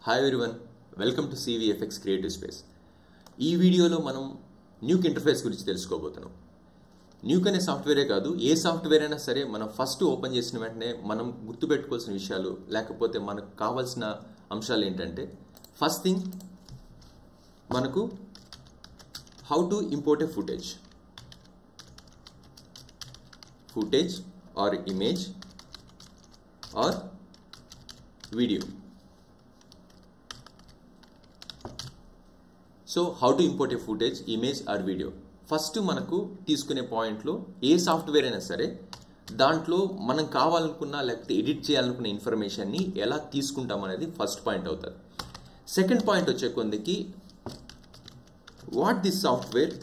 Hi everyone, welcome to CVFX creative space. ఈ వీడియోలో మనం న్యూక్ ఇంటర్ఫేస్ గురించి తెలుసుకోబోతున్నాం. న్యూక్ అనే సాఫ్ట్వేరే కాదు, ఏ సాఫ్ట్వేర్ అయినా సరే మనం ఫస్ట్ ఓపెన్ చేసిన వెంటనే మనం గుర్తుపెట్టుకోవాల్సిన విషయాలు లేకపోతే మనకు కావాల్సిన అంశాలు ఏంటంటే, ఫస్ట్ థింగ్ మనకు how to import a footage or image or video. So how to import a footage, image or video. First మనకు తీసుకునే పాయింట్లో ఏ సాఫ్ట్వేర్ అయినా సరే దాంట్లో మనం కావాలనుకున్న లేకపోతే ఎడిట్ చేయాలనుకున్న ఇన్ఫర్మేషన్ని ఎలా తీసుకుంటాం అనేది ఫస్ట్ పాయింట్ అవుతుంది. సెకండ్ పాయింట్ వచ్చే కొందికి what this software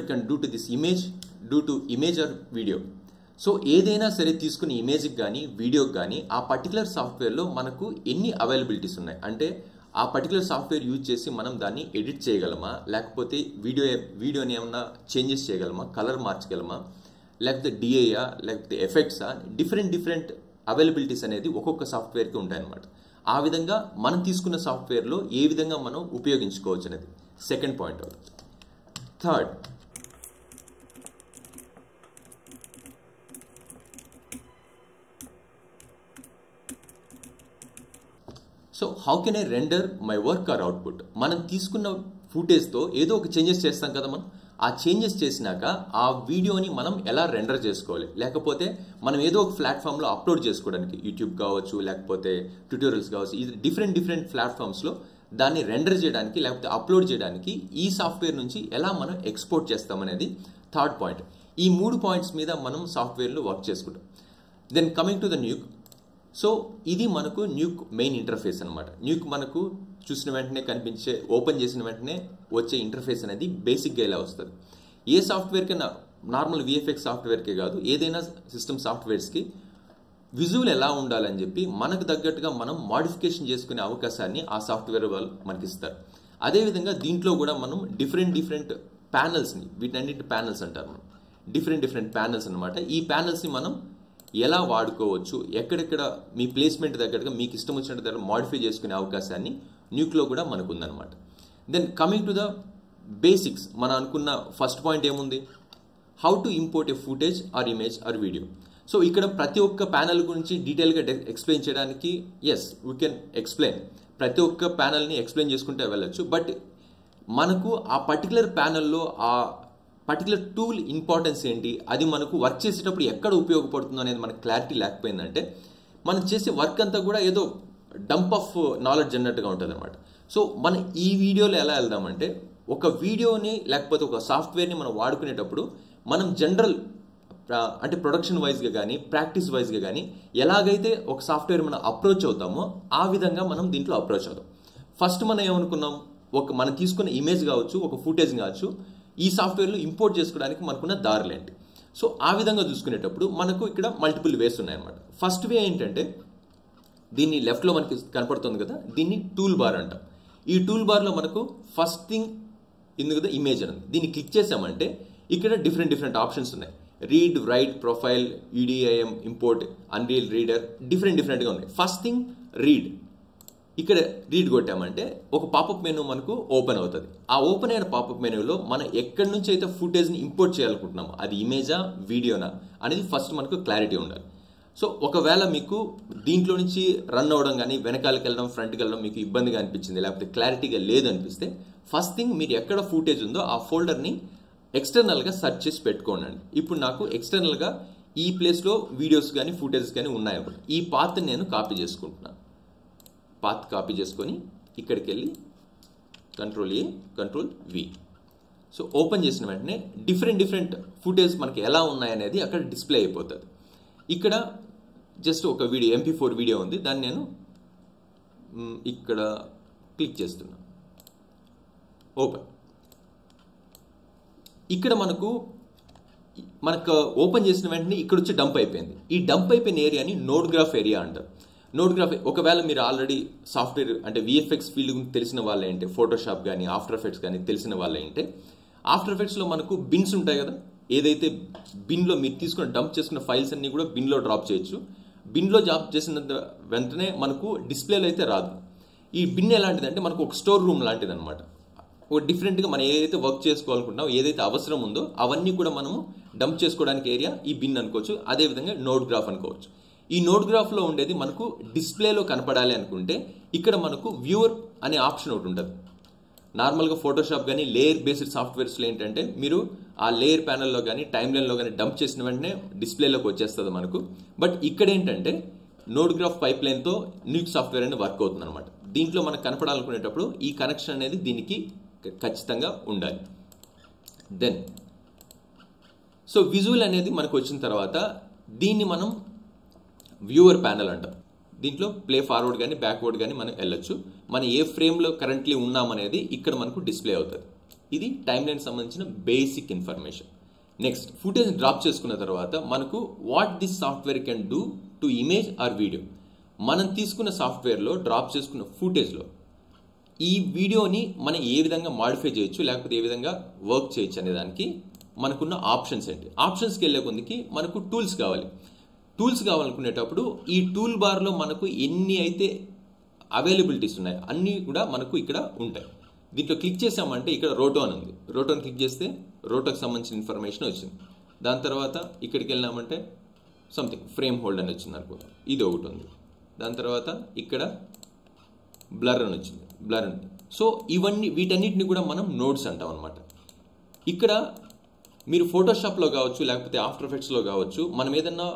can do to this image or video. So ఏదైనా సరే తీసుకుని ఇమేజ్కి కానీ వీడియోకి కానీ ఆ పర్టికులర్ సాఫ్ట్వేర్లో మనకు ఎన్ని అవైలబిలిటీస్ ఉన్నాయి, అంటే ఆ పర్టికులర్ సాఫ్ట్వేర్ యూజ్ చేసి మనం దాన్ని ఎడిట్ చేయగలమా, లేకపోతే వీడియోని ఏమన్నా చేంజెస్ చేయగలమా, కలర్ మార్చగలమా, లేకపోతే డిఐయా, లేకపోతే ఎఫెక్ట్సా, డిఫరెంట్ అవైలబిలిటీస్ అనేది ఒక్కొక్క సాఫ్ట్వేర్కి ఉంటాయన్నమాట. ఆ విధంగా మనం తీసుకున్న సాఫ్ట్వేర్లో ఏ విధంగా మనం ఉపయోగించుకోవచ్చు అనేది సెకండ్ పాయింట్ అవుతుంది. Third, so how can I render my work or output. మనం తీసుకున్న ఫుటేజ్తో ఏదో ఒక చేంజెస్ చేస్తాం కదా మనం. ఆ చేంజెస్ చేసినాక ఆ వీడియోని మనం ఎలా రెండర్ చేసుకోవాలి, లేకపోతే మనం ఏదో ఒక ప్లాట్ఫామ్లో అప్లోడ్ చేసుకోవడానికి, యూట్యూబ్ కావచ్చు లేకపోతే ట్యూటోరియల్స్ కావచ్చు, ఇది డిఫరెంట్ ప్లాట్ఫామ్స్లో దాన్ని రెండర్ చేయడానికి లేకపోతే అప్లోడ్ చేయడానికి ఈ సాఫ్ట్వేర్ నుంచి ఎలా మనం ఎక్స్పోర్ట్ చేస్తామనేది థర్డ్ పాయింట్. ఈ 3 పాయింట్స్ మీద మనం సాఫ్ట్వేర్లో వర్క్ చేసుకుంటాం. Then coming to the Nuke. So ఇది మనకు న్యూక్ మెయిన్ ఇంటర్ఫేస్ అనమాట. న్యూక్ మనకు చూసిన వెంటనే కనిపించే, ఓపెన్ చేసిన వెంటనే వచ్చే ఇంటర్ఫేస్ అనేది బేసిక్గా ఇలా వస్తుంది. ఏ సాఫ్ట్వేర్కి, నార్మల్ VFX సాఫ్ట్వేర్కే కాదు, ఏదైనా సిస్టమ్ సాఫ్ట్వేర్స్కి విజువల్ ఎలా ఉండాలని చెప్పి మనకు తగ్గట్టుగా మనం మాడిఫికేషన్ చేసుకునే అవకాశాన్ని ఆ సాఫ్ట్వేర్ వాళ్ళు మనకి ఇస్తారు. అదేవిధంగా దీంట్లో కూడా మనం డిఫరెంట్ ప్యానల్స్ని, వీటన్నిటి ప్యానల్స్ అంటారు మనం, డిఫరెంట్ ప్యానల్స్ అనమాట. ఈ ప్యానల్స్ని మనం ఎలా వాడుకోవచ్చు, ఎక్కడెక్కడ మీ ప్లేస్మెంట్ దగ్గరగా మీకు ఇష్టం వచ్చినట్టు దగ్గర మాడిఫై చేసుకునే అవకాశాన్ని న్యూక్లో కూడా మనకు ఉందన్నమాట. Then coming to the basics, మనం అనుకున్న ఫస్ట్ పాయింట్ ఏముంది, how to import a footage or image or video. So ఇక్కడ ప్రతి ఒక్క ప్యానల్ గురించి డీటెయిల్గా ఎక్స్ప్లెయిన్ చేయడానికి వీ కెన్ ఎక్స్ప్లెయిన్, ప్రతి ఒక్క ప్యానల్ని ఎక్స్ప్లెయిన్ చేసుకుంటే వెళ్ళచ్చు. బట్ మనకు ఆ పర్టికులర్ ప్యానల్లో ఆ పర్టికులర్ టూల్ ఇంపార్టెన్స్ ఏంటి, అది మనకు వర్క్ చేసేటప్పుడు ఎక్కడ ఉపయోగపడుతుందో అనేది మనకు క్లారిటీ లేకపోయిందంటే మనం చేసే వర్క్ అంతా కూడా ఏదో డంప్ ఆఫ్ నాలెడ్జ్ అన్నట్టుగా ఉంటుంది అనమాట. సో మనం ఈ వీడియోలో ఎలా వెళ్దామంటే, ఒక వీడియోని లేకపోతే ఒక సాఫ్ట్వేర్ని మనం వాడుకునేటప్పుడు మనం జనరల్ అంటే ప్రొడక్షన్ వైజ్గా కానీ ప్రాక్టీస్ వైజ్గా కానీ ఎలాగైతే ఒక సాఫ్ట్వేర్ మనం అప్రోచ్ అవుతామో ఆ విధంగా మనం దీంట్లో అప్రోచ్ అవుతాం. ఫస్ట్ మనం ఏమనుకున్నాం, మనం తీసుకున్న ఇమేజ్ కావచ్చు, ఒక ఫుటేజ్ కావచ్చు, ఈ సాఫ్ట్వేర్లో ఇంపోర్ట్ చేసుకోవడానికి మనకున్న దారులేంటి. సో ఆ విధంగా చూసుకునేటప్పుడు మనకు ఇక్కడ మల్టిపుల్ వేస్ ఉన్నాయన్నమాట. ఫస్ట్ వే ఏంటంటే, దీన్ని లెఫ్ట్లో మనకి కనపడుతుంది కదా, దీన్ని టూల్ బార్ అంటాం. ఈ టూల్ బార్లో మనకు ఫస్ట్ థింగ్ ఇందు కదా ఇమేజ్ అని, దీన్ని క్లిక్ చేసామంటే ఇక్కడ డిఫరెంట్ ఆప్షన్స్ ఉన్నాయి. Read, right, profile, UDIM, import, unreal reader, డిఫరెంట్గా ఉన్నాయి. First thing read. ఇక్కడ రీడ్ కొట్టామంటే ఒక పాపప్ మెనూ మనకు ఓపెన్ అవుతుంది. ఆ ఓపెన్ అయిన పాపప్ మెనూలో మనం ఎక్కడి నుంచి అయితే ఫుటేజ్ని ఇంపోర్ట్ చేయాలనుకుంటున్నామో, అది ఇమేజా వీడియోనా అనేది ఫస్ట్ మనకు క్లారిటీ ఉండాలి. సో ఒకవేళ మీకు దీంట్లో నుంచి రన్ అవ్వడం కానీ వెనకాలకి వెళ్ళడం ఫ్రంట్కి వెళ్ళడం మీకు ఇబ్బందిగా అనిపించింది, లేకపోతే క్లారిటీగా లేదు అనిపిస్తే, ఫస్ట్ థింగ్ మీరు ఎక్కడ ఫుటేజ్ ఉందో ఆ ఫోల్డర్ని ఎక్స్టర్నల్గా సెర్చ్ చేసి పెట్టుకోండి. ఇప్పుడు నాకు ఎక్స్టర్నల్గా ఈ ప్లేస్లో వీడియోస్ కానీ ఫుటేజెస్ కానీ ఉన్నాయనుకోండి, ఈ పాత్ని నేను కాపీ చేసుకుంటున్నాను. పాత్ కాపీ చేసుకొని ఇక్కడికి వెళ్ళి Ctrl+A, Ctrl+V. సో ఓపెన్ చేసిన వెంటనే డిఫరెంట్ ఫుటేజ్ మనకి ఎలా ఉన్నాయనేది అక్కడ డిస్ప్లే అయిపోతుంది. ఇక్కడ జస్ట్ ఒక వీడియో, MP4 వీడియో ఉంది, దాన్ని నేను ఇక్కడ క్లిక్ చేస్తున్నాను, ఓపెన్. ఇక్కడ మనకు ఓపెన్ చేసిన వెంటనే ఇక్కడ వచ్చి డంప్ అయిపోయింది. ఈ డంప్ అయిపోయిన ఏరియాని నోడ్ గ్రాఫ్ ఏరియా అంటారు. నోడ్ గ్రాఫ్, ఒకవేళ మీరు ఆల్రెడీ సాఫ్ట్వేర్ అంటే VFX ఫీల్డ్ గురించి తెలిసిన వాళ్ళే అంటే, ఫోటోషాప్ కానీ ఆఫ్టర్ ఎఫెక్ట్స్ కానీ తెలిసిన వాళ్ళే అంటే, ఆఫ్టర్ ఎఫెక్ట్స్లో మనకు బిన్స్ ఉంటాయి కదా, ఏదైతే బిన్లో మీరు తీసుకున్న డంప్ చేసుకున్న ఫైల్స్ అన్ని కూడా బిన్లో డ్రాప్ చేయొచ్చు. బిన్లో డ్రాప్ చేసిన వెంటనే మనకు డిస్ప్లేలో అయితే రాదు. ఈ బిన్ ఎలాంటిదంటే మనకు ఒక స్టోర్ రూమ్ లాంటిది అనమాట. ఒక డిఫరెంట్గా మనం ఏదైతే వర్క్ చేసుకోవాలనుకుంటున్నామో, ఏదైతే అవసరం ఉందో అవన్నీ కూడా మనము డంప్ చేసుకోవడానికి ఏరియా ఈ బిన్ అనుకోవచ్చు. అదేవిధంగా నోడ్ గ్రాఫ్ అనుకోవచ్చు. ఈ నోడ్ గ్రాఫ్లో ఉండేది మనకు డిస్ప్లేలో కనపడాలి అనుకుంటే ఇక్కడ మనకు వ్యూవర్ అనే ఆప్షన్ ఒకటి ఉంటుంది. నార్మల్గా ఫోటోషాప్ కానీ లేయర్ బేస్డ్ సాఫ్ట్వేర్స్లో ఏంటంటే మీరు ఆ లేయర్ ప్యానల్లో కానీ టైమ్ లైన్లో కానీ డంప్ చేసిన వెంటనే డిస్ప్లేలోకి వచ్చేస్తుంది మనకు. బట్ ఇక్కడ ఏంటంటే నోడ్ గ్రాఫ్ పైప్ లైన్తో న్యూక్ సాఫ్ట్వేర్ అనేది వర్క్ అవుతుంది అనమాట. దీంట్లో మనకు కనపడాలనుకునేటప్పుడు ఈ కనెక్షన్ అనేది దీనికి ఖచ్చితంగా ఉండాలి. దెన్ సో విజువల్ అనేది మనకు వచ్చిన తర్వాత దీన్ని మనం వ్యూవర్ ప్యానల్ అంటాం. దీంట్లో ప్లే ఫార్వర్డ్ కానీ బ్యాక్వర్డ్ కానీ మనం వెళ్ళొచ్చు. మనం ఏ ఫ్రేమ్లో కరెంట్లీ ఉన్నామనేది ఇక్కడ మనకు డిస్ప్లే అవుతుంది. ఇది టైమ్ లైన్ సంబంధించిన basic information. Next footage drop చేసుకున్న తర్వాత మనకు what this software can do to image or video. మనం తీసుకున్న సాఫ్ట్వేర్లో డ్రాప్ చేసుకున్న ఫుటేజ్లో ఈ వీడియోని మనం ఏ విధంగా మాడిఫై చేయొచ్చు, లేకపోతే ఏ విధంగా వర్క్ చేయొచ్చు అనే దానికి మనకున్న ఆప్షన్స్ ఏంటి. ఆప్షన్స్కి వెళ్ళే కొద్దికి మనకు టూల్స్ కావాలి. టూల్స్ కావాలనుకునేటప్పుడు ఈ టూల్ బార్లో మనకు ఎన్ని అయితే అవైలబిలిటీస్ ఉన్నాయి అన్నీ కూడా మనకు ఇక్కడ ఉంటాయి. దీంట్లో క్లిక్ చేసామంటే ఇక్కడ రోటో అని ఉంది. రోటోని క్లిక్ చేస్తే రోటోకి సంబంధించిన ఇన్ఫర్మేషన్ వచ్చింది. దాని తర్వాత ఇక్కడికి వెళ్ళామంటే సంథింగ్ ఫ్రేమ్ హోల్డ్ అని వచ్చింది అనుకో, ఇది ఒకటి ఉంది. దాని తర్వాత ఇక్కడ బ్లర్ అని వచ్చింది, బ్లర్ అని. సో ఇవన్నీ వీటన్నిటిని కూడా మనం నోడ్స్ అంటాం అనమాట. ఇక్కడ మీరు ఫోటోషాప్లో కావచ్చు, లేకపోతే ఆఫ్టర్ ఎఫెక్ట్స్లో కావచ్చు, మనం ఏదన్నా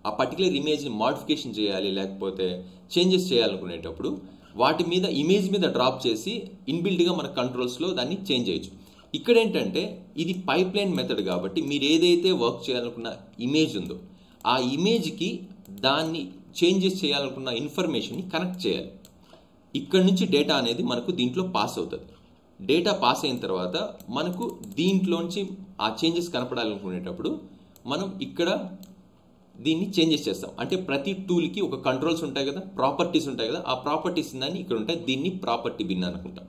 ఆ పర్టికులర్ ఇమేజ్ని మాడిఫికేషన్ చేయాలి, లేకపోతే చేంజెస్ చేయాలనుకునేటప్పుడు వాటి మీద ఇమేజ్ మీద డ్రాప్ చేసి ఇన్బిల్డ్గా మన కంట్రోల్స్లో దాన్ని చేంజ్ చేయొచ్చు. ఇక్కడ ఏంటంటే ఇది పైప్ లైన్ మెథడ్ కాబట్టి మీరు ఏదైతే వర్క్ చేయాలనుకున్న ఇమేజ్ ఉందో ఆ ఇమేజ్కి దాన్ని చేంజెస్ చేయాలనుకున్న ఇన్ఫర్మేషన్ని కనెక్ట్ చేయాలి. ఇక్కడ నుంచి డేటా అనేది మనకు దీంట్లో పాస్ అవుతుంది. డేటా పాస్ అయిన తర్వాత మనకు దీంట్లోంచి ఆ చేంజెస్ కనపడాలనుకునేటప్పుడు మనం ఇక్కడ దీన్ని చేంజెస్ చేస్తాం. అంటే ప్రతి టూల్కి ఒక కంట్రోల్స్ ఉంటాయి కదా, ప్రాపర్టీస్ ఉంటాయి కదా, ఆ ప్రాపర్టీస్ దాన్ని ఇక్కడ ఉంటాయి. దీన్ని ప్రాపర్టీ బిన్ అనుకుంటాం.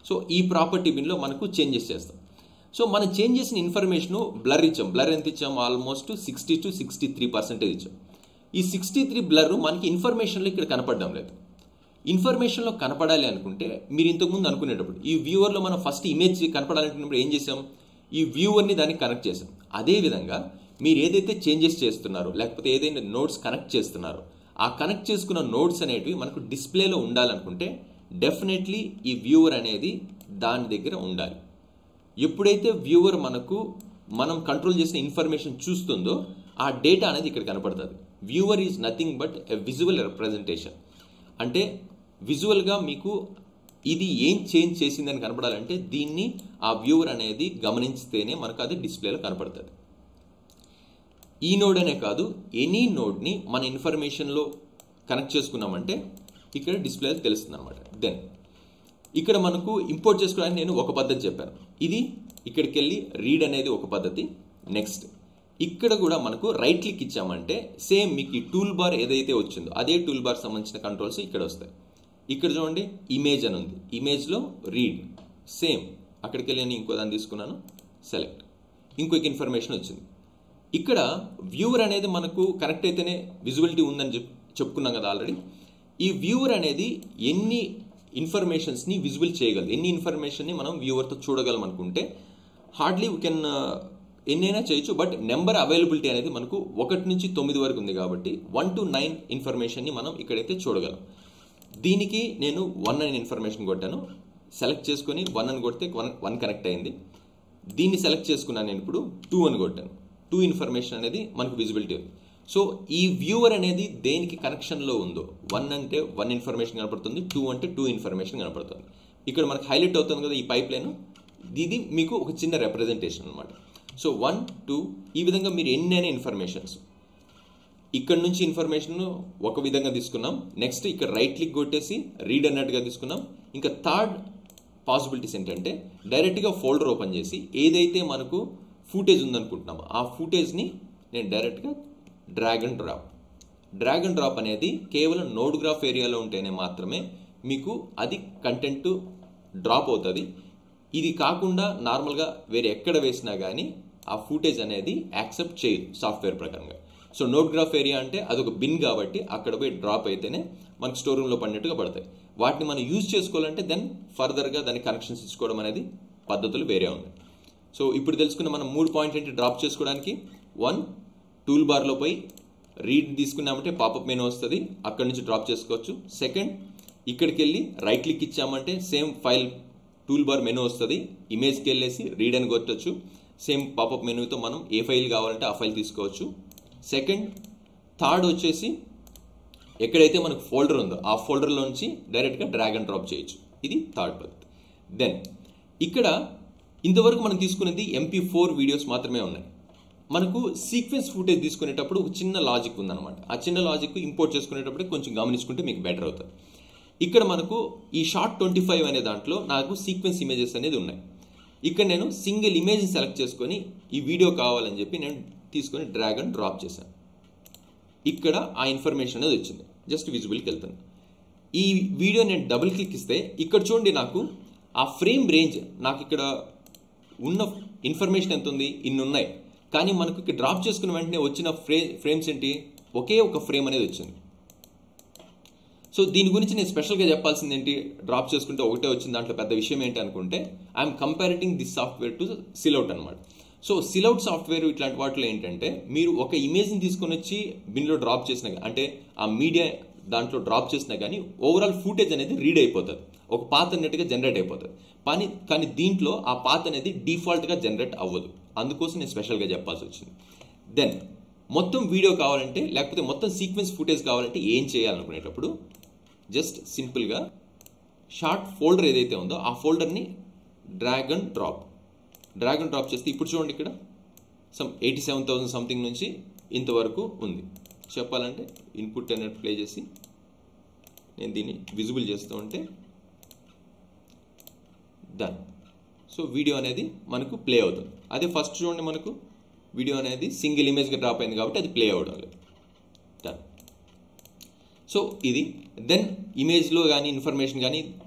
సో ఈ ప్రాపర్టీ బిన్లో మనకు చేంజెస్ చేస్తాం. సో మనం చేంజ్ చేసిన ఇన్ఫర్మేషన్ బ్లర్ ఇచ్చాం. బ్లర్ ఎంత ఇచ్చాం? ఆల్మోస్ట్ 60 to 63% ఇచ్చాం. ఈ 63 బ్లర్ మనకి ఇన్ఫర్మేషన్లో ఇక్కడ కనపడడం లేదు. ఇన్ఫర్మేషన్లో కనపడాలి అనుకుంటే మీరు ఇంతకుముందు అనుకునేటప్పుడు ఈ వ్యూవర్లో మనం ఫస్ట్ ఇమేజ్ కనపడాలనుకున్నప్పుడు ఏం చేసాం? ఈ వ్యూవర్ని దానికి కనెక్ట్ చేసాం. అదేవిధంగా మీరు ఏదైతే చేంజెస్ చేస్తున్నారో, లేకపోతే ఏదైతే నోట్స్ కనెక్ట్ చేస్తున్నారో ఆ కనెక్ట్ చేసుకున్న నోట్స్ అనేటివి మనకు డిస్ప్లేలో ఉండాలనుకుంటే డెఫినెట్లీ ఈ వ్యూవర్ అనేది దాని దగ్గర ఉండాలి. ఎప్పుడైతే వ్యూవర్ మనం కంట్రోల్ చేసిన ఇన్ఫర్మేషన్ చూస్తుందో ఆ డేటా అనేది ఇక్కడ కనపడుతుంది. Viewer is nothing but a visual representation. అంటే విజువల్గా మీకు ఇది ఏం చేంజ్ చేసిందని కనపడాలంటే దీన్ని ఆ వ్యూవర్ అనేది గమనించితేనే మనకు అది డిస్ప్లేలో కనపడుతుంది. ఈ నోడ్ అనే కాదు, ఎనీ నోడ్ని మన ఇన్ఫర్మేషన్లో కనెక్ట్ చేసుకున్నామంటే ఇక్కడ డిస్ప్లే తెలుస్తుంది అనమాట. దెన్ ఇక్కడ మనకు ఇంపోర్ట్ చేసుకోవడానికి నేను ఒక పద్ధతి చెప్పాను. ఇది ఇక్కడికి వెళ్ళి రీడ్ అనేది ఒక పద్ధతి. నెక్స్ట్ ఇక్కడ కూడా మనకు రైట్ క్లిక్ ఇచ్చామంటే సేమ్ మీకు ఈ టూల్ బార్ ఏదైతే వచ్చిందో అదే టూల్ బార్ సంబంధించిన కంట్రోల్స్ ఇక్కడ వస్తాయి. ఇక్కడ చూడండి ఇమేజ్ అని ఉంది, ఇమేజ్లో రీడ్ సేమ్. అక్కడికి వెళ్ళి నేను ఇంకో దాన్ని తీసుకున్నాను, సెలెక్ట్, ఇంకొక ఇన్ఫర్మేషన్ వచ్చింది. ఇక్కడ వ్యూవర్ అనేది మనకు కరెక్ట్ అయితేనే విజువలిటీ ఉందని చెప్పుకున్నాం కదా ఆల్రెడీ. ఈ వ్యూవర్ అనేది ఎన్ని ఇన్ఫర్మేషన్స్ని విజువల్ చేయగలదు, ఎన్ని ఇన్ఫర్మేషన్ని మనం వ్యూవర్తో చూడగలం అనుకుంటే హార్డ్లీ వీ కెన్ ఎన్నైనా చేయొచ్చు. బట్ నెంబర్ అవైలబిలిటీ అనేది మనకు 1 నుంచి 9 వరకు ఉంది కాబట్టి 1 to 9 ఇన్ఫర్మేషన్ని మనం ఇక్కడైతే చూడగలం. దీనికి నేను 1 అని ఇన్ఫర్మేషన్ కొట్టాను, సెలెక్ట్ చేసుకొని 1 అని కొడితే 1 కనెక్ట్ అయింది. దీన్ని సెలెక్ట్ చేసుకున్నాను నేను ఇప్పుడు 2 అని కొట్టాను, 2 ఇన్ఫర్మేషన్ అనేది మనకు విజిబిలిటీ ఉంది. సో ఈ వ్యూవర్ అనేది దేనికి కనెక్షన్లో ఉందో 1 అంటే 1 ఇన్ఫర్మేషన్ కనపడుతుంది, 2 అంటే 2 ఇన్ఫర్మేషన్ కనపడుతుంది. ఇక్కడ మనకు హైలైట్ అవుతుంది కదా ఈ పైప్ లైన్, ఇది మీకు ఒక చిన్న రిప్రజెంటేషన్ అనమాట. సో 1, 2 ఈ విధంగా మీరు ఎన్నైనా ఇన్ఫర్మేషన్స్ ఇక్కడ నుంచి ఇన్ఫర్మేషన్ ఒక విధంగా తీసుకున్నాం. నెక్స్ట్ ఇక్కడ రైట్ క్లిక్ కొట్టేసి రీడ్ అన్నట్టుగా తీసుకున్నాం. ఇంకా థర్డ్ పాసిబిలిటీస్ ఏంటంటే డైరెక్ట్గా ఫోల్డర్ ఓపెన్ చేసి ఏదైతే మనకు ఫుటేజ్ ఉందనుకుంటున్నామో ఆ ఫుటేజ్ని నేను డైరెక్ట్గా డ్రాగ్ అండ్ డ్రాప్ అనేది కేవలం నోడ్ గ్రాఫ్ ఏరియాలో ఉంటేనే మాత్రమే మీకు అది కంటెంట్ డ్రాప్ అవుతుంది. ఇది కాకుండా నార్మల్గా వేరే ఎక్కడ వేసినా కానీ ఆ ఫుటేజ్ అనేది యాక్సెప్ట్ చేయదు సాఫ్ట్వేర్ ప్రకారంగా. సో నోడ్ గ్రాఫ్ ఏరియా అంటే అదొక బిన్ కాబట్టి అక్కడ పోయి డ్రాప్ అయితేనే మనకు స్టోర్ రూమ్లో పడినట్టుగా పడతాయి. వాటిని మనం యూజ్ చేసుకోవాలంటే దెన్ ఫర్దర్గా దానికి కనెక్షన్స్ ఇచ్చుకోవడం అనేది పద్ధతులు వేరే ఉన్నాయి. సో ఇప్పుడు తెలుసుకున్న మనం 3 పాయింట్ ఏంటి డ్రాప్ చేసుకోవడానికి. 1, టూల్ బార్లో పోయి రీడ్ తీసుకున్నామంటే పాపప్ మెనూ వస్తుంది, అక్కడ నుంచి డ్రాప్ చేసుకోవచ్చు. సెకండ్, ఇక్కడికి వెళ్ళి రైట్ క్లిక్ ఇచ్చామంటే same file tool bar menu వస్తుంది, ఇమేజ్కి వెళ్ళేసి రీడ్ అని కొట్టచ్చు. సేమ్ పాపప్ మెనూతో మనం ఏ ఫైల్ కావాలంటే ఆ ఫైల్ తీసుకోవచ్చు. సెకండ్, థర్డ్ వచ్చేసి ఎక్కడైతే మనకు ఫోల్డర్ ఉందో ఆ ఫోల్డర్లోంచి డైరెక్ట్గా డ్రాగ్ అండ్ డ్రాప్ చేయొచ్చు. ఇది థర్డ్ పద్ధతి. దెన్ ఇక్కడ ఇంతవరకు మనం తీసుకునేది MP4 వీడియోస్ మాత్రమే ఉన్నాయి. మనకు సీక్వెన్స్ ఫుటేజ్ తీసుకునేటప్పుడు ఒక చిన్న లాజిక్ ఉందన్నమాట. ఆ చిన్న లాజిక్ ఇంపోర్ట్ చేసుకునేటప్పుడు కొంచెం గమనించుకుంటే మీకు బెటర్ అవుతుంది. ఇక్కడ మనకు ఈ షార్ట్ 25 అనే దాంట్లో నాకు సీక్వెన్స్ ఇమేజెస్ అనేది ఉన్నాయి. ఇక్కడ నేను సింగిల్ ఇమేజ్ సెలెక్ట్ చేసుకొని ఈ వీడియో కావాలని చెప్పి నేను తీసుకొని డ్రాగ్ అండ్ డ్రాప్ చేశాను. ఇక్కడ ఆ ఇన్ఫర్మేషన్ అనేది వచ్చింది. జస్ట్ విజిబుల్కి వెళ్తాను. ఈ వీడియో నేను డబుల్ క్లిక్ ఇస్తే ఇక్కడ చూడండి నాకు ఆ ఫ్రేమ్ రేంజ్ నాకు ఇక్కడ ఉన్న ఇన్ఫర్మేషన్ ఎంత ఉంది, ఇన్ని ఉన్నాయి. కానీ మనకు ఇక్కడ డ్రాప్ చేసుకున్న వెంటనే వచ్చిన ఫ్రేమ్స్ ఏంటి, ఒకే ఒక ఫ్రేమ్ అనేది వచ్చింది. సో దీని గురించి నేను స్పెషల్గా చెప్పాల్సింది ఏంటి, డ్రాప్ చేసుకుంటే ఒకటే వచ్చింది, దాంట్లో పెద్ద విషయం ఏంటి అనుకుంటే I'm comparing this software to Silhouette అనమాట. సో సిలౌట్ సాఫ్ట్వేర్ ఇట్లాంటి వాటిలో ఏంటంటే మీరు ఒక ఇమేజ్ని తీసుకొని వచ్చి బిన్లో డ్రాప్ చేసినా అంటే ఆ మీడియా దాంట్లో డ్రాప్ చేసినా కానీ ఓవరాల్ ఫుటేజ్ అనేది రీడ్ అయిపోతుంది, ఒక పాత్ అన్నట్టుగా జనరేట్ అయిపోతుంది. కానీ దీంట్లో ఆ పాత్ అనేది డిఫాల్ట్గా జనరేట్ అవ్వదు. అందుకోసం నేను స్పెషల్గా చెప్పాల్సి వచ్చింది. దెన్ మొత్తం వీడియో కావాలంటే లేకపోతే మొత్తం సీక్వెన్స్ ఫుటేజ్ కావాలంటే ఏం చేయాలనుకునేటప్పుడు జస్ట్ సింపుల్గా షార్ట్ ఫోల్డర్ ఏదైతే ఉందో ఆ ఫోల్డర్ని డ్రాగ్ అండ్ డ్రాప్ చేస్తే ఇప్పుడు చూడండి ఇక్కడ 87,000 సంథింగ్ నుంచి ఇంతవరకు ఉంది. చెప్పాలంటే ఇన్పుట్ అనేది ప్లే చేసి నేను దీన్ని విజిబుల్ చేస్తూ ఉంటే డన్. సో వీడియో అనేది మనకు ప్లే అవుతుంది. అదే ఫస్ట్ చూడండి మనకు వీడియో అనేది సింగిల్ ఇమేజ్గా డ్రాప్ అయింది కాబట్టి అది ప్లే అవ్వడం లేదు. డన్. సో ఇది దెన్ ఇమేజ్లో కానీ ఇన్ఫర్మేషన్ కానీ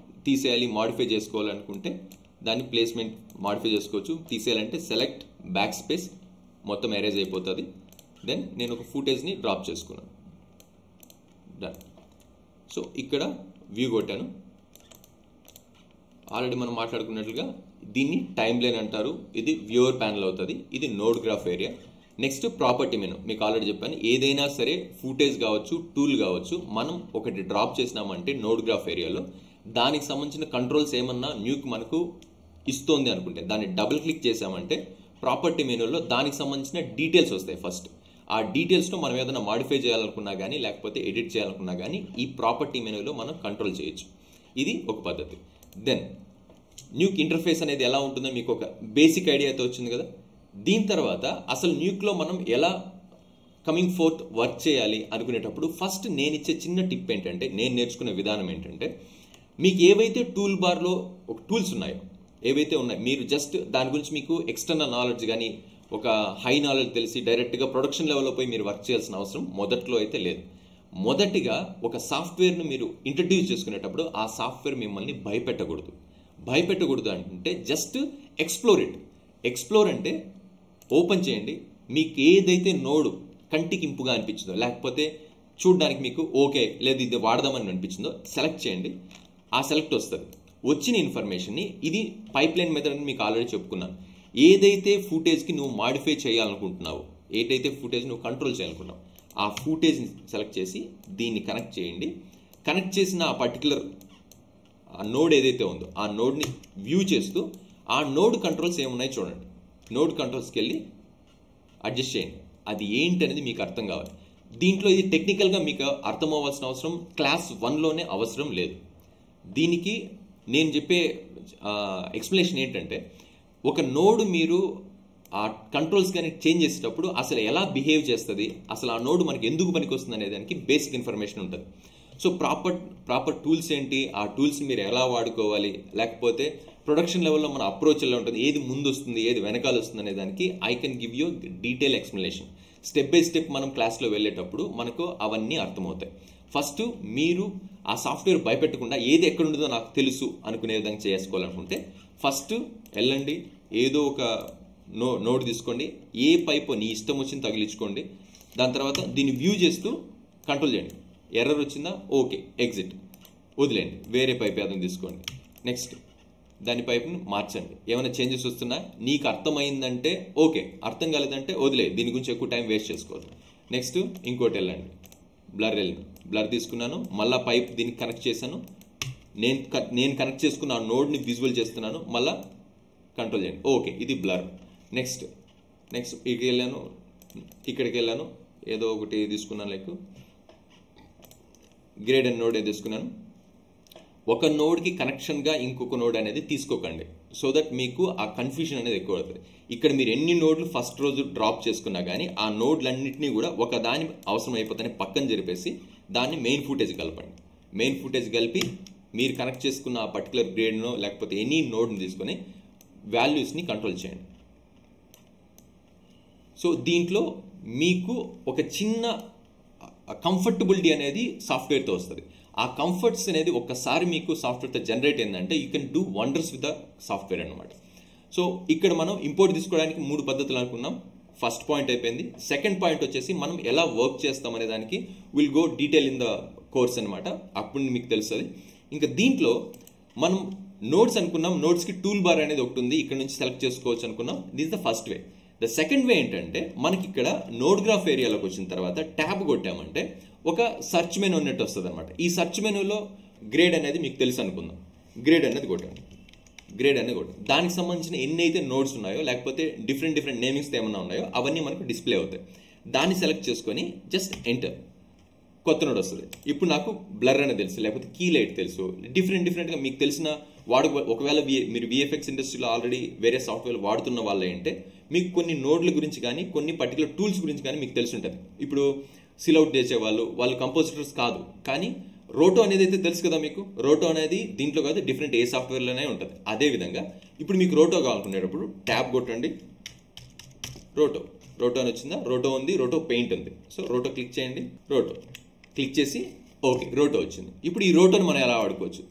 తీసేయాలి, మాడిఫై చేసుకోవాలనుకుంటే దాన్ని ప్లేస్మెంట్ మాడిఫై చేసుకోవచ్చు. తీసేయాలంటే సెలెక్ట్ బ్యాక్ స్పేస్, మొత్తం ఎరేజ్ అయిపోతుంది. దెన్ నేను ఒక ఫుటేజ్ని డ్రాప్ చేసుకున్నాను. డన్. సో ఇక్కడ వ్యూ కొట్టాను. ఆల్రెడీ మనం మాట్లాడుకున్నట్లుగా దీన్ని టైమ్ లైన్ అంటారు. ఇది వ్యూవర్ ప్యానల్ అవుతుంది. ఇది node graph area. Next property menu. మీకు ఆల్రెడీ చెప్పాను, ఏదైనా సరే ఫుటేజ్ కావచ్చు, టూల్ కావచ్చు, మనం ఒకటి డ్రాప్ చేసినామంటే నోడ్ గ్రాఫ్ ఏరియాలో దానికి సంబంధించిన కంట్రోల్స్ ఏమన్నా న్యూక్ మనకు ఇస్తోంది అనుకుంటే దాన్ని డబుల్ క్లిక్ చేసామంటే ప్రాపర్టీ మెనూలో దానికి సంబంధించిన డీటెయిల్స్ వస్తాయి. ఫస్ట్ ఆ డీటెయిల్స్లో మనం ఏదైనా మాడిఫై చేయాలనుకున్నా కానీ లేకపోతే ఎడిట్ చేయాలనుకున్నా కానీ ఈ ప్రాపర్టీ మెనూలో మనం కంట్రోల్ చేయొచ్చు. ఇది ఒక పద్ధతి. దెన్ న్యూక్ ఇంటర్ఫేస్ అనేది ఎలా ఉంటుందో మీకు ఒక బేసిక్ ఐడియా అయితే వచ్చింది కదా. దీని తర్వాత అసలు న్యూక్లో మనం ఎలా కమింగ్ ఫోర్త్ వర్క్ చేయాలి అనుకునేటప్పుడు ఫస్ట్ నేను ఇచ్చే చిన్న టిప్ ఏంటంటే, నేను నేర్చుకునే విధానం ఏంటంటే, మీకు ఏవైతే టూల్ బార్లో ఒక టూల్స్ ఉన్నాయో ఏవైతే ఉన్నాయి మీరు జస్ట్ దాని గురించి మీకు ఎక్స్టర్నల్ నాలెడ్జ్ కానీ ఒక హై నాలెడ్జ్ తెలిసి డైరెక్ట్గా ప్రొడక్షన్ లెవెల్లో పోయి మీరు వర్క్ చేయాల్సిన అవసరం మొదట్లో అయితే లేదు. మొదటిగా ఒక సాఫ్ట్వేర్ను మీరు ఇంట్రడ్యూస్ చేసుకునేటప్పుడు ఆ సాఫ్ట్వేర్ మిమ్మల్ని భయపెట్టకూడదు అంటే జస్ట్ ఎక్స్ప్లోర్ అంటే ఓపెన్ చేయండి. మీకు ఏదైతే నోడు కంటికి ఇంపుగా అనిపించిందో లేకపోతే చూడడానికి మీకు ఓకే లేదు ఇది వాడదామని అనిపించిందో సెలెక్ట్ చేయండి. ఆ సెలెక్ట్ వస్తుంది. వచ్చిన ఇన్ఫర్మేషన్ని ఇది పైప్ లైన్ మెథడ్ అని మీకు ఆల్రెడీ చెప్పుకున్నాను. ఏదైతే ఫుటేజ్కి నువ్వు మాడిఫై చేయాలనుకుంటున్నావో, ఏదైతే ఫుటేజ్ నువ్వు కంట్రోల్ చేయాలనుకున్నావు ఆ ఫుటేజ్ని సెలెక్ట్ చేసి దీన్ని కనెక్ట్ చేయండి. కనెక్ట్ చేసిన ఆ పర్టికులర్ ఆ నోడ్ ఏదైతే ఉందో ఆ నోడ్ని వ్యూ చేస్తూ ఆ నోడ్ కంట్రోల్స్ ఏమున్నాయి చూడండి. నోడ్ కంట్రోల్స్కి వెళ్ళి అడ్జస్ట్ చేయండి. అది ఏంటి అనేది మీకు అర్థం కావాలి. దీంట్లో ఇది టెక్నికల్గా మీకు అర్థం అవ్వాల్సిన అవసరం క్లాస్ 1లోనే అవసరం లేదు. దీనికి నేను చెప్పే ఎక్స్ప్లెనేషన్ ఏంటంటే, ఒక నోడ్ మీరు ఆ కంట్రోల్స్ కానీ చేంజ్ చేసేటప్పుడు అసలు ఎలా బిహేవ్ చేస్తుంది, అసలు ఆ నోడ్ మనకి ఎందుకు పనికి వస్తుంది అనే దానికి బేసిక్ ఇన్ఫర్మేషన్ ఉంటుంది. సో ప్రాపర్ టూల్స్ ఏంటి, ఆ టూల్స్ మీరు ఎలా వాడుకోవాలి, లేకపోతే ప్రొడక్షన్ లెవెల్లో మన అప్రోచ్ ఎలా ఉంటుంది, ఏది ముందు వస్తుంది ఏది వెనకాల వస్తుంది అనే దానికి I can give you detail explanation. Step by step మనం క్లాస్లో వెళ్ళేటప్పుడు మనకు అవన్నీ అర్థమవుతాయి. ఫస్ట్ మీరు ఆ సాఫ్ట్వేర్ భయపెట్టకుండా ఏది ఎక్కడ ఉంటుందో నాకు తెలుసు అనుకునే విధంగా చేసుకోవాలనుకుంటే ఫస్ట్ వెళ్ళండి, ఏదో ఒక నోట్ తీసుకోండి, ఏ పైప్ నీ ఇష్టం వచ్చింది తగిలించుకోండి. దాని తర్వాత దీన్ని వ్యూ చేస్తూ కంట్రోల్ చేయండి. ఎర్రర్ వచ్చిందా, ఓకే, ఎగ్జిట్, వదిలేండి, వేరే పైప్ ఏదైనా తీసుకోండి. నెక్స్ట్ దాని పైప్ని మార్చండి. ఏమైనా చేంజెస్ వస్తున్నా నీకు అర్థమైందంటే ఓకే, అర్థం కాలేదంటే వదిలే, దీని గురించి ఎక్కువ టైం వేస్ట్ చేసుకోవద్దు. నెక్స్ట్ ఇంకోటి వెళ్ళండి, బ్లర్ తీసుకున్నాను, మళ్ళీ పైప్ దీనికి కనెక్ట్ చేశాను, నేను కనెక్ట్ చేసుకున్న ఆ నోడ్ని విజువల్ చేస్తున్నాను, మళ్ళీ కంట్రోల్ చేయండి, ఓకే, ఇది బ్లర్. నెక్స్ట్ ఇక్కడికి వెళ్ళాను, ఏదో ఒకటి తీసుకున్నాను, లైక్ గ్రేడ్ అండ్ నోడ్ తీసుకున్నాను. ఒక నోడ్కి కనెక్షన్గా ఇంకొక నోడ్ అనేది తీసుకోకండి, సో దట్ మీకు ఆ కన్ఫ్యూజన్ అనేది ఎక్కువ అవుతుంది. ఇక్కడ మీరు ఎన్ని నోడ్లు ఫస్ట్ రోజు డ్రాప్ చేసుకున్నా కానీ ఆ నోడ్లన్నింటినీ కూడా ఒక దాని అవసరం అయిపోతానే పక్కన జరిపేసి దాన్ని మెయిన్ ఫుటేజ్ కలపండి. మెయిన్ ఫుటేజ్ కలిపి మీరు కనెక్ట్ చేసుకున్న ఆ పర్టికులర్ గ్రేడ్నో లేకపోతే ఎనీ నోడ్ని తీసుకొని వాల్యూస్ని కంట్రోల్ చేయండి. సో దీంట్లో మీకు ఒక చిన్న కంఫర్టబిలిటీ అనేది సాఫ్ట్వేర్తో వస్తుంది. ఆ కంఫర్ట్స్ అనేది ఒక్కసారి మీకు సాఫ్ట్వేర్తో జనరేట్ అయిందంటే you can do wonders with the software అనమాట. సో ఇక్కడ మనం ఇంపోర్ట్ తీసుకోవడానికి 3 పద్ధతులు అనుకున్నాం. ఫస్ట్ పాయింట్ అయిపోయింది. సెకండ్ పాయింట్ వచ్చేసి మనం ఎలా వర్క్ చేస్తాం అనే దానికి will go detail in the course అనమాట, అప్పుడు మీకు తెలుస్తుంది. ఇంకా దీంట్లో మనం నోట్స్ అనుకున్నాం, నోట్స్కి టూల్ బార్ అనేది ఒకటి ఉంది, ఇక్కడ నుంచి సెలెక్ట్ చేసుకోవచ్చు అనుకున్నాం. This the first way. The second way ఏంటంటే మనకి ఇక్కడ నోడ్ గ్రాఫ్ ఏరియాలోకి వచ్చిన తర్వాత ట్యాబ్ కొట్టామంటే ఒక సర్చ్ మెనూ ఉన్నట్టు వస్తుంది అనమాట. ఈ సర్చ్ మెనూలో గ్రేడ్ అనేది మీకు తెలుసు అనుకుందాం, గ్రేడ్ అనేది కొట్టండి, దానికి సంబంధించిన ఎన్ని అయితే నోడ్స్ ఉన్నాయో లేకపోతే డిఫరెంట్ నేమింగ్స్ ఏమన్నా ఉన్నాయో అవన్నీ మనకు డిస్ప్లే అవుతాయి. దాన్ని సెలెక్ట్ చేసుకొని జస్ట్ ఎంటర్, కొత్త నోడ్ వస్తుంది. ఇప్పుడు నాకు బ్లర్ అనేది తెలుసు, లేకపోతే కీ లైట్ తెలుసు, డిఫరెంట్గా మీకు తెలిసిన ఒకవేళ మీరు విఎఫ్ఎక్స్ ఇండస్ట్రీలో ఆల్రెడీ వేరే సాఫ్ట్వేర్ వాడుతున్న వాళ్ళు ఏంటంటే మీకు కొన్ని నోడ్ల గురించి కానీ కొన్ని పర్టికులర్ టూల్స్ గురించి కానీ మీకు తెలిసి ఉంటుంది. ఇప్పుడు సిలౌట్ చేసేవాళ్ళు కంపోజిటర్స్ కాదు, కానీ రోటో అనేది అయితే తెలుసు కదా మీకు. రోటో అనేది దీంట్లో కాదు, డిఫరెంట్ ఏ సాఫ్ట్వేర్లోనే ఉంటుంది. అదేవిధంగా ఇప్పుడు మీకు రోటో కావాలనుకునేటప్పుడు ట్యాబ్ కొట్టండి, రోటో అని వచ్చిందా, రోటో ఉంది, రోటో పెయింట్ ఉంది. సో రోటో క్లిక్ చేయండి, రోటో క్లిక్ చేసి ఓకే, రోటో వచ్చింది. ఇప్పుడు ఈ రోటోని మనం ఎలా వాడుకోవచ్చు,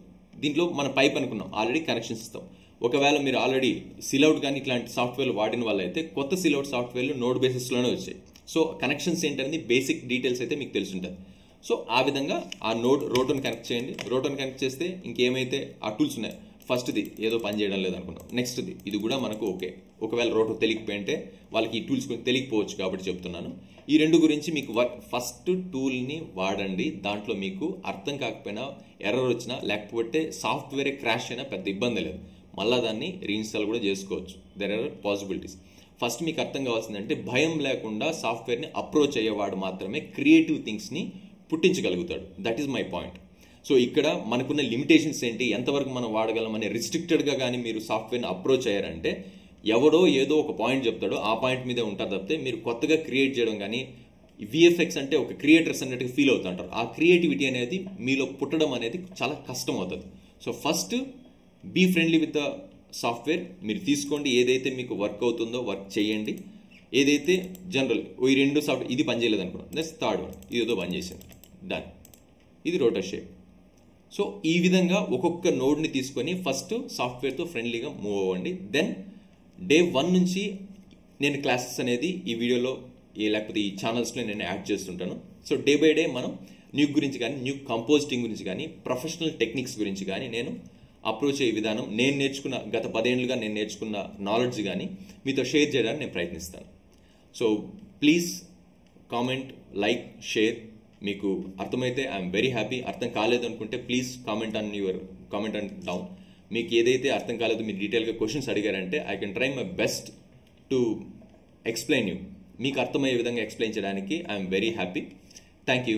దీంట్లో మన పైప్ అనుకున్నాం, ఆల్రెడీ కనెక్షన్స్ ఇస్తాం. ఒకవేళ మీరు ఆల్రెడీ సిలౌట్ కానీ ఇట్లాంటి సాఫ్ట్వేర్లు వాడిన వాళ్ళు అయితే కొత్త సిలౌట్ సాఫ్ట్వేర్లు నోడ్ బేసిస్లోనే వచ్చాయి. సో కనెక్షన్స్ ఏంటనేది బేసిక్ డీటెయిల్స్ అయితే మీకు తెలిసి ఉంటుంది. సో ఆ విధంగా ఆ రోటోని కనెక్ట్ చేయండి. రోటోని కనెక్ట్ చేస్తే ఇంకేమైతే ఆ టూల్స్ ఉన్నాయి, ఫస్ట్ది ఏదో పని చేయడం లేదనుకున్నాం, నెక్స్ట్ది ఇది కూడా మనకు ఓకే. ఒకవేళ రోటో తెలియకపోయింటే వాళ్ళకి ఈ టూల్స్ గురించి తెలియకపోవచ్చు కాబట్టి చెప్తున్నాను. ఈ రెండు గురించి మీకు ఫస్ట్ టూల్ని వాడండి. దాంట్లో మీకు అర్థం కాకపోయినా ఎర్రర్ వచ్చినా లేకపోతే సాఫ్ట్వేరే క్రాష్ అయినా పెద్ద ఇబ్బంది లేదు, మళ్ళీ దాన్ని రీఇన్స్టాల్ కూడా చేసుకోవచ్చు. There are possibilities. ఫస్ట్ మీకు అర్థం కావాల్సిందంటే భయం లేకుండా సాఫ్ట్వేర్ని అప్రోచ్ అయ్యేవాడు మాత్రమే క్రియేటివ్ థింగ్స్ని పుట్టించగలుగుతాడు. That is my point. So ఇక్కడ మనకున్న లిమిటేషన్స్ ఏంటి, ఎంతవరకు మనం వాడగలం అనే రిస్ట్రిక్టెడ్గా కానీ మీరు సాఫ్ట్వేర్ని అప్రోచ్ అయ్యారంటే ఎవడో ఏదో ఒక పాయింట్ చెప్తాడో ఆ పాయింట్ మీదే ఉంటారు తప్పితే మీరు కొత్తగా క్రియేట్ చేయడం కానీ, విఎఫ్ఎక్స్ అంటే ఒక క్రియేటర్స్ అన్నట్టుగా ఫీల్ అవుతుంటారు. ఆ క్రియేటివిటీ అనేది మీలో పుట్టడం అనేది చాలా కష్టం అవుతుంది. So first be friendly with the software. మీరు తీసుకోండి, ఏదైతే మీకు వర్క్ అవుతుందో వర్క్ చేయండి. ఏదైతే జనరల్ ఈ రెండు సాఫ్ట్వేర్ ఇది పనిచేయలేదు అనుకున్నాం, నెక్స్ట్ థర్డ్ వన్ ఇదేదో పని చేసాను, డన్. ఇది రోటర్ షేప్. సో ఈ విధంగా ఒక్కొక్క నోడ్ని తీసుకొని ఫస్ట్ సాఫ్ట్వేర్తో ఫ్రెండ్లీగా మూవ్ అవ్వండి. దెన్ డే 1 నుంచి నేను క్లాసెస్ అనేది ఈ వీడియోలో లేకపోతే ఈ ఛానల్స్లో నేను యాడ్ చేస్తుంటాను. సో డే బై డే మనం న్యూ గురించి కానీ, న్యూ కంపోజిటింగ్ గురించి కానీ, ప్రొఫెషనల్ టెక్నిక్స్ గురించి కానీ నేను అప్రోచ్ అయ్యే విధానం, నేను నేర్చుకున్న గత 10 ఏళ్ళుగా నేను నేర్చుకున్న నాలెడ్జ్ కానీ మీతో షేర్ చేయడానికి నేను ప్రయత్నిస్తాను. So please comment, like, share. మీకు అర్థమైతే ఐఎమ్ వెరీ హ్యాపీ. అర్థం కాలేదు అనుకుంటే ప్లీజ్ కామెంట్ ఆన్ డౌన్. మీకు ఏదైతే అర్థం కాలేదో మీరు డీటెయిల్గా క్వశ్చన్స్ అడిగారంటే I can try my best to explain you. మీకు అర్థమయ్యే విధంగా ఎక్స్ప్లెయిన్ చేయడానికి I'm very happy. Thank you.